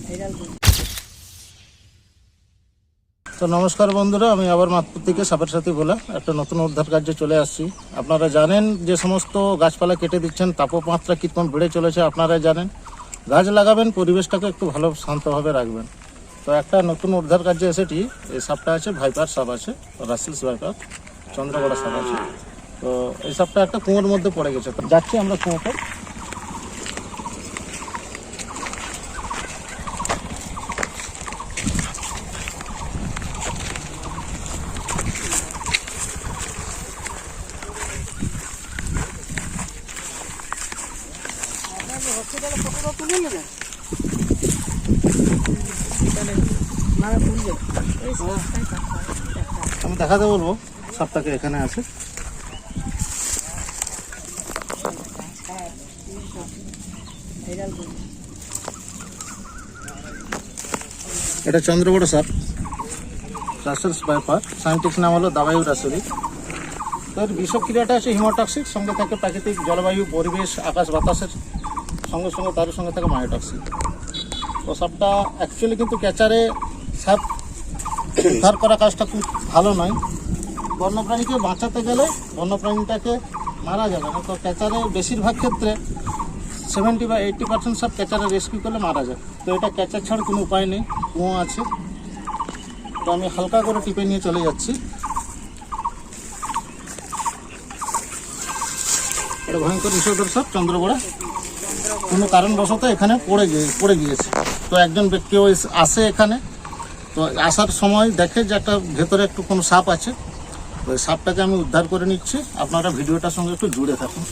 তো নমস্কার বন্ধুরা, আমি আবার মাতপুর থেকে সাপের সাথী বলে একটা নতুন উদ্ধার কার্যে চলে আসছি। আপনারা জানেন যে সমস্ত গাছপালা কেটে দিচ্ছেন, তাপমাত্রা কীরকম বেড়ে চলেছে আপনারা জানেন। গাছ লাগাবেন, পরিবেশটাকে একটু ভালো শান্তভাবে রাখবেন। তো একটা নতুন উদ্ধার কার্যে এসেছি। এই সাপটা আছে ভাইপার সাপ আছে, রাসেলস ভাইপার, চন্দ্রগড়া সাপ আছে। তো এই সাপটা একটা কুয়োর মধ্যে পড়ে গেছে। তো যাচ্ছি আমরা কুয়োতে। আমি দেখাতে বলবো সাপটাকে, এখানে আছে। এটা চন্দ্রগড় সাপ, রাসেলস ভাইপার, সায়েন্টিফিক নাম হলো দাবায়ু রাসেলি। তো এর বিষক্রিয়াটা আছে হিমোটক্সিক, সঙ্গে থাকে প্রাকৃতিক জলবায়ু, পরিবেশ, আকাশ বাতাসের সঙ্গে সঙ্গে তার সঙ্গে থাকে মায়োটক্সিক। তো সাপটা অ্যাকচুয়ালি কিন্তু ক্যাচারে সাপ উদ্ধার করা কাজটা খুব ভালো নয়। বন্যপ্রাণীকে বাঁচাতে গেলে বন্যপ্রাণীটাকে মারা যাবে না। তো ক্যাচারে বেশিরভাগ ক্ষেত্রে 70 বা 80% সাপ ক্যাচারে রেস্কিউ করলে মারা যায়। তো এটা ক্যাচার ছাড়া কোনো উপায় নেই, কুয়ো আছে। তো আমি হালকা করে টিপে নিয়ে চলে যাচ্ছি। এটা ভয়ঙ্কর বিষধর সাপ চন্দ্রগড়া, কোনো কারণবশত এখানে পড়ে গিয়েছে। তো একজন ব্যক্তিও আসে এখানে, তো আসার সময় দেখে যে একটা ভেতরে একটু কোনো সাপ আছে। তো এই সাপটাকে আমি উদ্ধার করে নিচ্ছি। আপনারা ভিডিওটার সঙ্গে একটু জুড়ে থাকুন।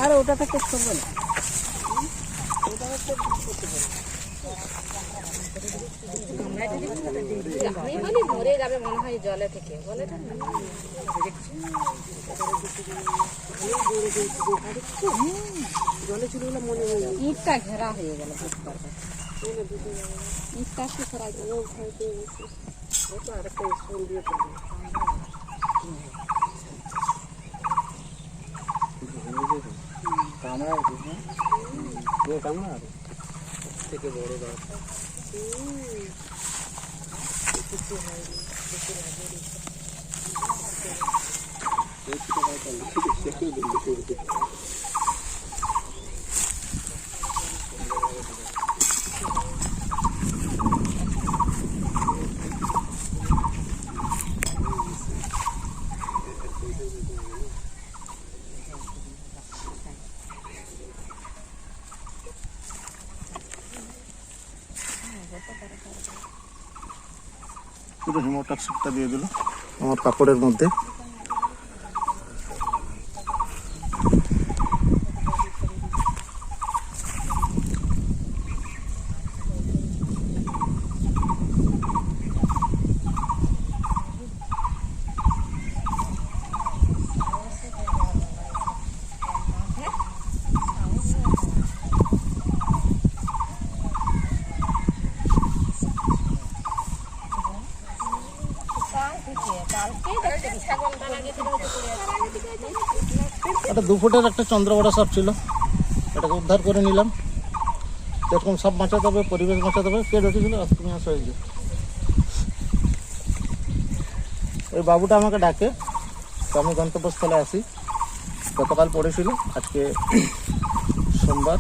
আর ওটাতে করতে হবে না। মরে যাবে মনে হয় জলে থেকে, বলে জলে ছিল মনে হয় ইটটা ঘেরা হয়ে গেল। ইটটা কি করা গেল? আরেকটা স্কুল দিয়ে থেকে বড় গাছ পুরো হিমোটক্সিকটা দিয়ে দিল আমার কাপড়ের মধ্যে। এটা 2 ফুটের একটা চন্দ্রগড়া সাপ ছিল, এটাকে উদ্ধার করে নিলাম। এরকম সাপ বাঁচাতে হবে, পরিবেশ বাঁচাতে হবে। কে ঢুকেছিল? তুমি আসো। এই যে ওই বাবুটা আমাকে ডাকে, তো আমি গন্তব্যস্থলে আসি। গতকাল পড়েছিল, আজকে সোমবার,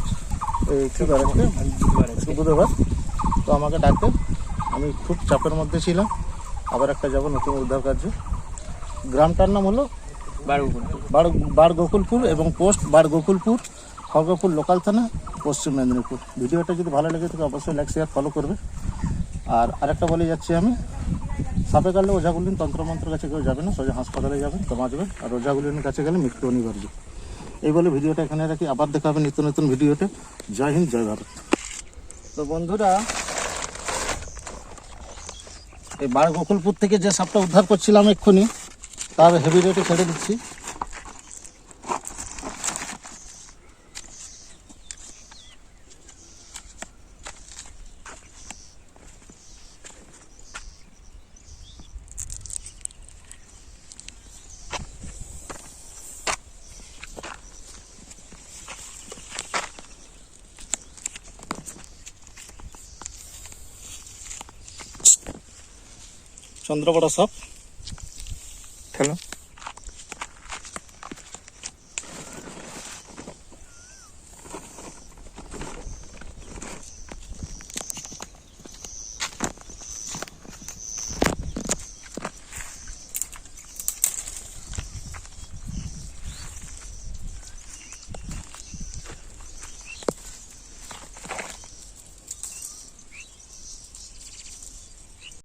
বুধবার। তো আমাকে ডাকে, আমি খুব চাপের মধ্যে ছিলাম। আবার একটা যাব নতুন উদ্ধার কার্য। গ্রামটার নাম হলো বাড়গোকুলপুর এবং পোস্ট বাড়গোকুলপুর, খড়গপুর লোকাল থানা, পশ্চিম মেদিনীপুর। ভিডিওটা যদি ভালো লেগে থাকে অবশ্যই লাইক শেয়ার ফলো করবে। আর আরেকটা বলে যাচ্ছি আমি, সাপে কাটলে ওঝাগুলির তন্ত্রমন্ত্রের কাছে কেউ যাবে না, সোজা হাসপাতালে যাবেন তো বাঁচবেন। আর ওঝাগুলির কাছে গেলে মৃত্যু অনিবার্য। এই বলে ভিডিওটা এখানে রাখি, আবার দেখা হবে নিত্য নতুন ভিডিওতে। জয় হিন্দ, জয় ভারত। তো বন্ধুরা, এই বাড়গোকুলপুর থেকে যে সাপটা উদ্ধার করছিলাম এক্ষুনি, তার হেভি রেটে ছেড়ে দিচ্ছি। চন্দ্রবড়া সাপ।